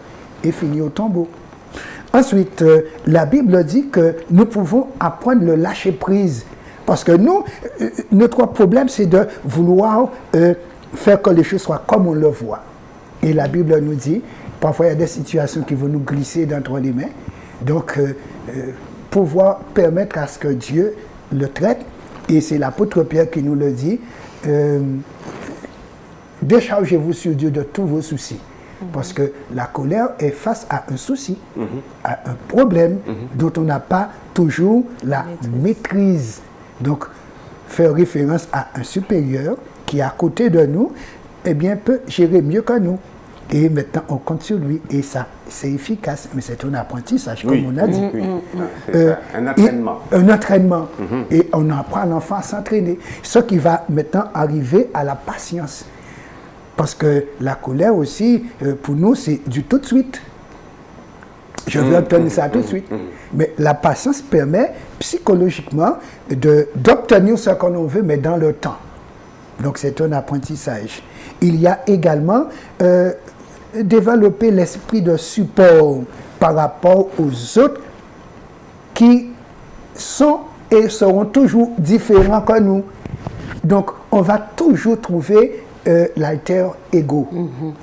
et finit au tombeau. Ensuite, la Bible dit que nous pouvons apprendre le lâcher-prise. Parce que nous, notre problème, c'est de vouloir faire que les choses soient comme on le voit. Et la Bible nous dit, parfois il y a des situations qui vont nous glisser d'entre les mains. Donc, pouvoir permettre à ce que Dieu le traite, et c'est l'apôtre Pierre qui nous le dit, déchargez-vous sur Dieu de tous vos soucis. Parce que la colère est face à un souci, à un problème dont on n'a pas toujours la maîtrise. Donc, faire référence à un supérieur qui est à côté de nous, peut gérer mieux que nous. Et maintenant, on compte sur lui. Et ça, c'est efficace. Mais c'est un apprentissage, comme on a dit.
C'est un entraînement.
Un entraînement. Et on apprend à l'enfant à s'entraîner. Ce qui va maintenant arriver à la patience. Parce que la colère aussi, pour nous, c'est du tout de suite. Je veux obtenir ça tout de suite. Mais la patience permet psychologiquement d'obtenir ce qu'on veut, mais dans le temps. Donc c'est un apprentissage. Il y a également développer l'esprit de support par rapport aux autres qui sont et seront toujours différents que nous. Donc on va toujours trouver l'alter ego.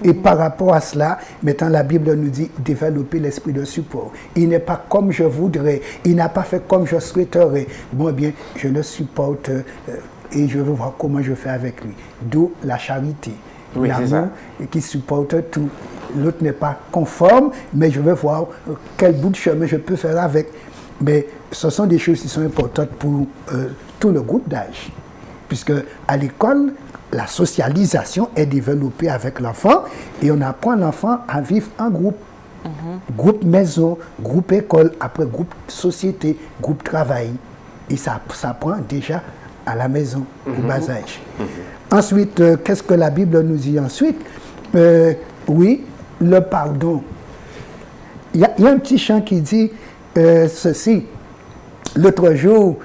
Et par rapport à cela, maintenant la Bible nous dit développer l'esprit de support. Il n'est pas comme je voudrais, il n'a pas fait comme je souhaiterais. Bon, bien, je le supporte et je veux voir comment je fais avec lui. D'où la charité.
Oui,
l'amour qui supporte tout. L'autre n'est pas conforme, mais je veux voir quel bout de chemin je peux faire avec. Mais ce sont des choses qui sont importantes pour tout le groupe d'âge. Puisque à l'école, la socialisation est développée avec l'enfant et on apprend l'enfant à vivre en groupe. Groupe maison, groupe école, après groupe société, groupe travail. Et ça s'apprend déjà à la maison, au bas âge. Ensuite, qu'est-ce que la Bible nous dit ensuite? Oui, le pardon. Il y a un petit chant qui dit ceci. L'autre jour,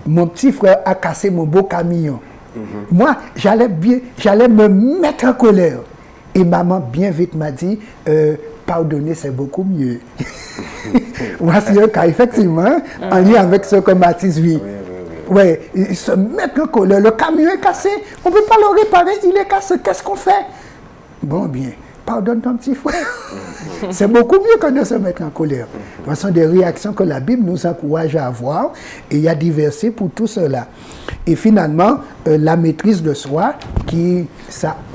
mon petit frère a cassé mon beau camion. Moi, j'allais me mettre en colère. Et maman, bien vite, m'a dit, pardonner, c'est beaucoup mieux. Voici un cas, effectivement, en lien avec ce que Mathis vit. Oui, il se met en colère. Le camion est cassé, on ne peut pas le réparer, il est cassé, qu'est-ce qu'on fait? Bon, bien, pardonne ton petit frère. C'est beaucoup mieux que de se mettre en colère. Ce sont des réactions que la Bible nous encourage à avoir, et il y a des versets pour tout cela. Et finalement, la maîtrise de soi qui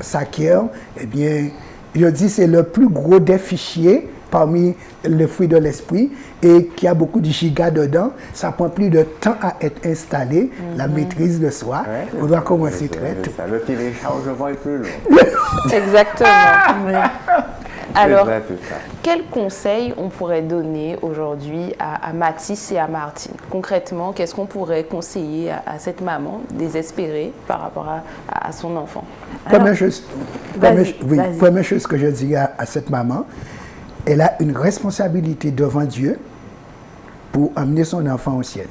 s'acquiert, eh bien, je dis c'est le plus gros des fichiers parmi les fruits de l'esprit et qui a beaucoup de gigas dedans. Ça prend plus de temps à être installé, la maîtrise de soi. Ouais, on doit commencer très tôt.
Le téléchargement est plus long.
Exactement. Alors,
c'est ça.
quels conseils on pourrait donner aujourd'hui à Mathis et à Martine? Concrètement, qu'est-ce qu'on pourrait conseiller à cette maman désespérée par rapport à son enfant?
Première chose que je dis à cette maman, elle a une responsabilité devant Dieu pour amener son enfant au ciel.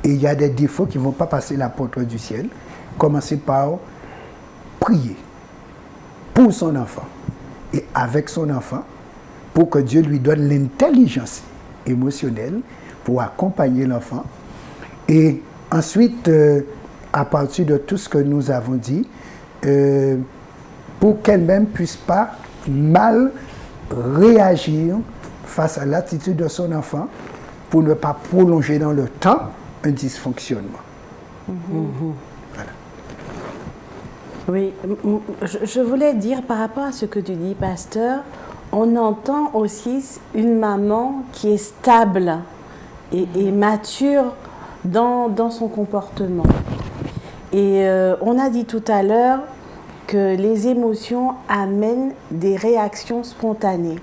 Et il y a des défauts qui ne vont pas passer la porte du ciel. Commencez par prier pour son enfant et avec son enfant pour que Dieu lui donne l'intelligence émotionnelle pour accompagner l'enfant. Et ensuite, à partir de tout ce que nous avons dit, pour qu'elle-même ne puisse pas mal réagir face à l'attitude de son enfant pour ne pas prolonger dans le temps un dysfonctionnement. Voilà.
Oui, je voulais dire par rapport à ce que tu dis, pasteur, on entend aussi une maman qui est stable et mature dans son comportement. Et on a dit tout à l'heure que les émotions amènent des réactions spontanées.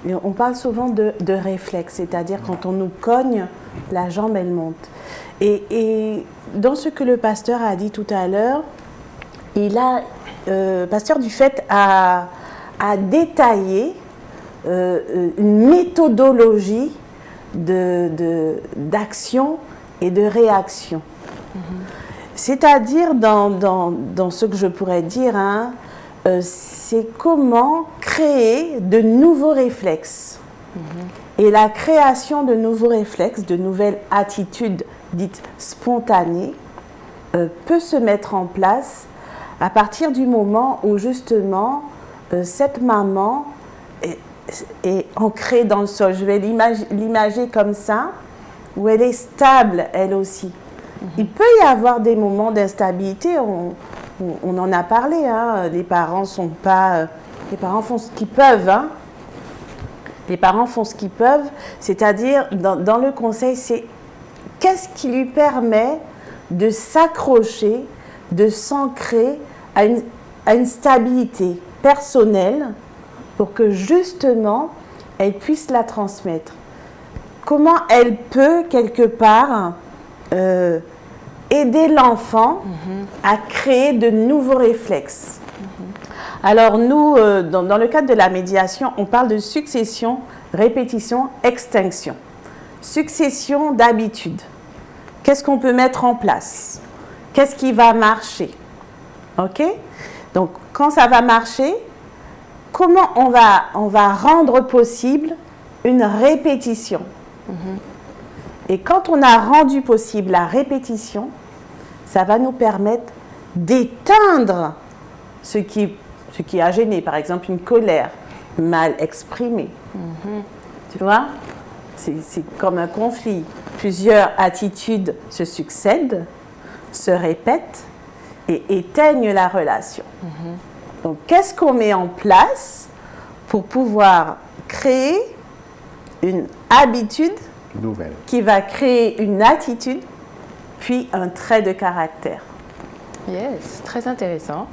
Et on parle souvent de réflexe, c'est-à-dire quand on nous cogne, la jambe elle monte. Et dans ce que le pasteur a dit tout à l'heure, pasteur Dufette a détaillé une méthodologie d'action et de réaction. C'est-à-dire, dans ce que je pourrais dire, c'est comment créer de nouveaux réflexes. Et la création de nouveaux réflexes, de nouvelles attitudes dites spontanées, peut se mettre en place à partir du moment où justement cette maman est ancrée dans le sol. Je vais l'imager comme ça, où elle est stable elle aussi. Il peut y avoir des moments d'instabilité, on en a parlé, les parents font ce qu'ils peuvent. Les parents font ce qu'ils peuvent, c'est-à-dire dans le conseil, c'est qu'est-ce qui lui permet de s'accrocher, de s'ancrer à une stabilité personnelle pour que justement elle puisse la transmettre. Comment elle peut quelque part aider l'enfant à créer de nouveaux réflexes. Alors nous, dans le cadre de la médiation, on parle de succession, répétition, extinction. Succession d'habitudes. Qu'est-ce qu'on peut mettre en place? Qu'est-ce qui va marcher? OK? Donc, quand ça va marcher, comment on va rendre possible une répétition? Et quand on a rendu possible la répétition, ça va nous permettre d'éteindre ce qui a gêné, par exemple une colère mal exprimée. Tu vois? C'est comme un conflit. Plusieurs attitudes se succèdent, se répètent et éteignent la relation. Donc, qu'est-ce qu'on met en place pour pouvoir créer une habitude
Nouvelle.
qui va créer une attitude, puis un trait de caractère?
Yes, très intéressant.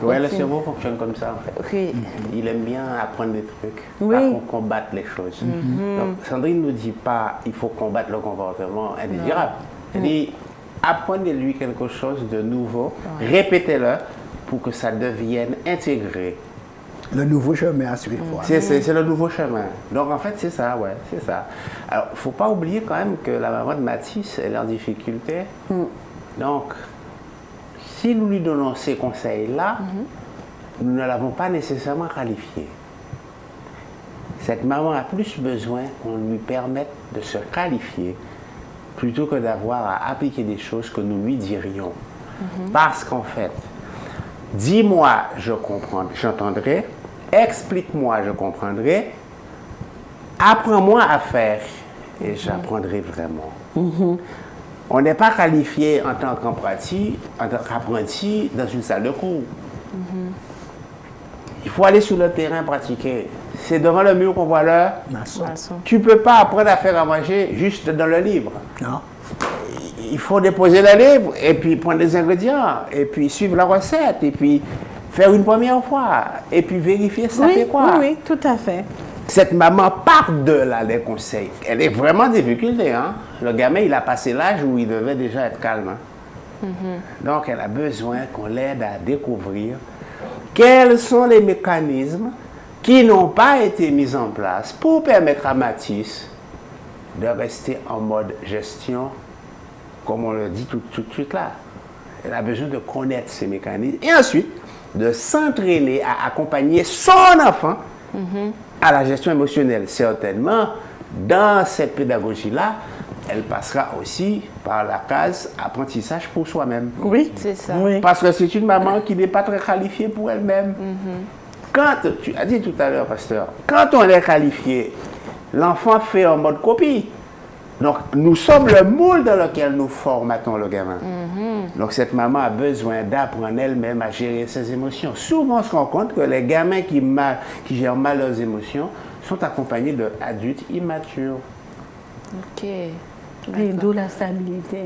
Oui, le cerveau fonctionne comme ça, en fait.
Oui.
Il aime bien apprendre des trucs,
Oui.
pas qu'on combatte les choses. Donc, Sandrine ne nous dit pas il faut combattre le comportement indésirable. Elle dit apprenez-lui quelque chose de nouveau, répétez-le pour que ça devienne intégré.
Le nouveau chemin à suivre. Voilà.
C'est le nouveau chemin. Donc, en fait, c'est ça, ouais, c'est ça. Alors, il ne faut pas oublier quand même que la maman de Mathis, elle est en difficulté. Donc, si nous lui donnons ces conseils-là, nous ne l'avons pas nécessairement qualifiée. Cette maman a plus besoin qu'on lui permette de se qualifier plutôt que d'avoir à appliquer des choses que nous lui dirions. Parce qu'en fait, dis-moi, je comprends, j'entendrai. Explique-moi, je comprendrai. Apprends-moi à faire et j'apprendrai vraiment. On n'est pas qualifié en tant qu'apprenti dans une salle de cours. Il faut aller sur le terrain pratiquer. C'est devant le mur qu'on voit l'heure. Tu ne peux pas apprendre à faire à manger juste dans le livre.
Non.
Il faut déposer le livre et puis prendre les ingrédients et puis suivre la recette et puis faire une première fois et puis vérifier ça fait quoi.
Oui, tout à fait.
Cette maman part de là des conseils. Elle est vraiment en difficulté. Hein? Le gamin, il a passé l'âge où il devait déjà être calme. Hein? Donc, elle a besoin qu'on l'aide à découvrir quels sont les mécanismes qui n'ont pas été mis en place pour permettre à Mathis de rester en mode gestion, comme on le dit tout de suite là. Elle a besoin de connaître ces mécanismes et ensuite de s'entraîner à accompagner son enfant à la gestion émotionnelle. Certainement, dans cette pédagogie-là, elle passera aussi par la case apprentissage pour soi-même.
Oui,
C'est ça.
Oui.
Parce que c'est une maman qui n'est pas très qualifiée pour elle-même. Quand, tu as dit tout à l'heure, pasteur, quand on est qualifié, l'enfant fait en mode copie. Donc, nous sommes le moule dans lequel nous formatons le gamin. Donc, cette maman a besoin d'apprendre elle-même à gérer ses émotions. Souvent, on se rend compte que les gamins qui gèrent mal leurs émotions sont accompagnés d'adultes immatures.
Ok.
Et d'où la stabilité.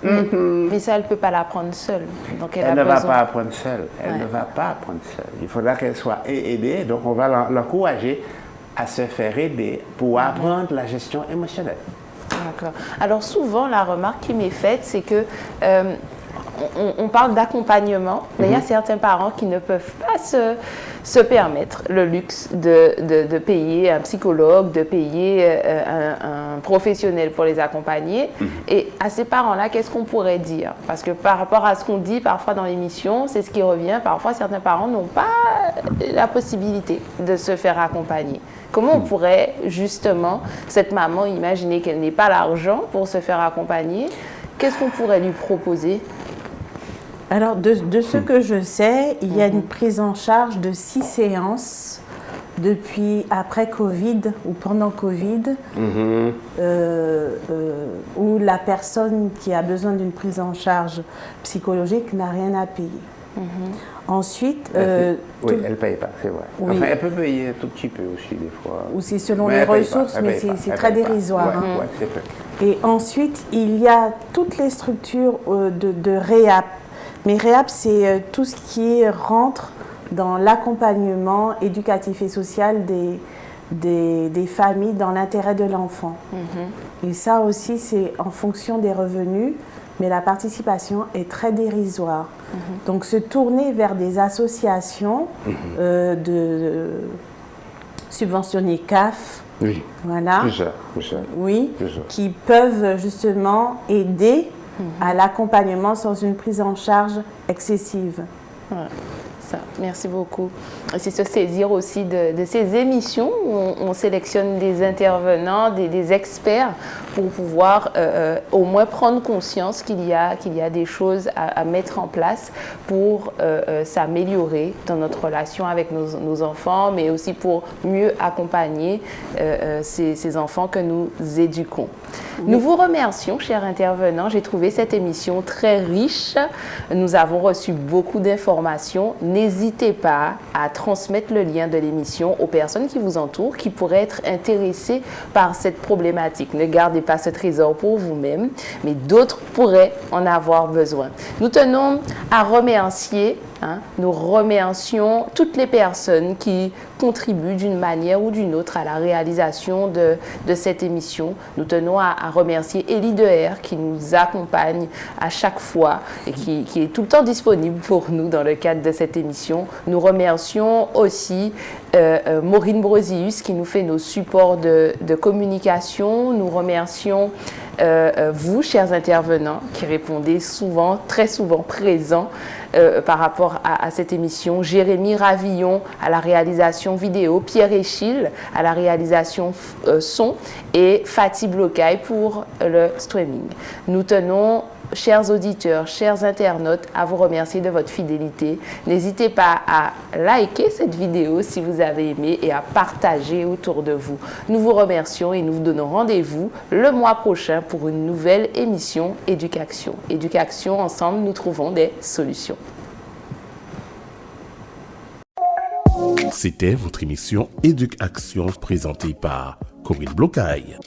Hein.
Mais ça, elle ne peut pas l'apprendre seule. Donc
Elle
a
ne va
besoin-
pas apprendre seule. Elle
Ouais.
ne va pas apprendre seule. Il faudra qu'elle soit aidée. Donc, on va l'encourager à se faire aider pour apprendre la gestion émotionnelle.
D'accord. Alors souvent, la remarque qui m'est faite, c'est que on parle d'accompagnement, mais il y a certains parents qui ne peuvent pas se permettre le luxe de payer un psychologue, de payer un professionnel pour les accompagner. Et à ces parents-là, qu'est-ce qu'on pourrait dire? Parce que par rapport à ce qu'on dit parfois dans l'émission, c'est ce qui revient. Parfois, certains parents n'ont pas la possibilité de se faire accompagner. Comment on pourrait justement, cette maman, imaginer qu'elle n'ait pas l'argent pour se faire accompagner, qu'est-ce qu'on pourrait lui proposer?
Alors, de ce que je sais, il y a une prise en charge de 6 séances depuis après Covid ou pendant Covid, où la personne qui a besoin d'une prise en charge psychologique n'a rien à payer. Ensuite,
Oui, elle ne paye pas, c'est vrai.
Oui.
Enfin, elle peut payer un tout petit peu aussi, des fois.
ou c'est selon
Mais
les
elle paye
ressources,
pas, elle
mais
paye pas,
c'est
elle
très
paye pas.
dérisoire.
Ouais,
hein.
ouais, c'est peu.
Et ensuite, il y a toutes les structures de réhab. Mais réhab, c'est tout ce qui rentre dans l'accompagnement éducatif et social des familles dans l'intérêt de l'enfant. Et ça aussi, c'est en fonction des revenus, mais la participation est très dérisoire. Donc, se tourner vers des associations subventionnées CAF,
Oui,
voilà.
c'est ça.
Oui,
C'est ça.
qui peuvent justement aider à l'accompagnement sans une prise en charge excessive.
Ouais, ça, merci beaucoup. Et c'est se saisir aussi de ces émissions où on sélectionne des intervenants, des experts pour pouvoir au moins prendre conscience qu'il y a des choses à mettre en place pour s'améliorer dans notre relation avec nos enfants, mais aussi pour mieux accompagner ces enfants que nous éduquons. Nous vous remercions, chers intervenants. J'ai trouvé cette émission très riche. Nous avons reçu beaucoup d'informations. N'hésitez pas à transmettre le lien de l'émission aux personnes qui vous entourent, qui pourraient être intéressées par cette problématique. Ne gardez pas ce trésor pour vous-même, mais d'autres pourraient en avoir besoin. Nous tenons à remercier, nous remercions toutes les personnes qui contribuent d'une manière ou d'une autre à la réalisation de cette émission. Nous tenons à remercier Élie Deher qui nous accompagne à chaque fois et qui est tout le temps disponible pour nous dans le cadre de cette émission. Nous remercions aussi Maureen Brosius qui nous fait nos supports de communication. Nous remercions vous, chers intervenants, qui répondez souvent, très souvent présents par rapport à cette émission. Jérémy Ravillon à la réalisation vidéo, Pierre Échille à la réalisation son et Fatih Blocaille pour le streaming. Nous tenons, chers auditeurs, chers internautes, à vous remercier de votre fidélité. N'hésitez pas à liker cette vidéo si vous avez aimé et à partager autour de vous. Nous vous remercions et nous vous donnons rendez-vous le mois prochain pour une nouvelle émission Éducation. Éducation, ensemble, nous trouvons des solutions.
C'était votre émission Éducation présentée par Corinne Blocaille.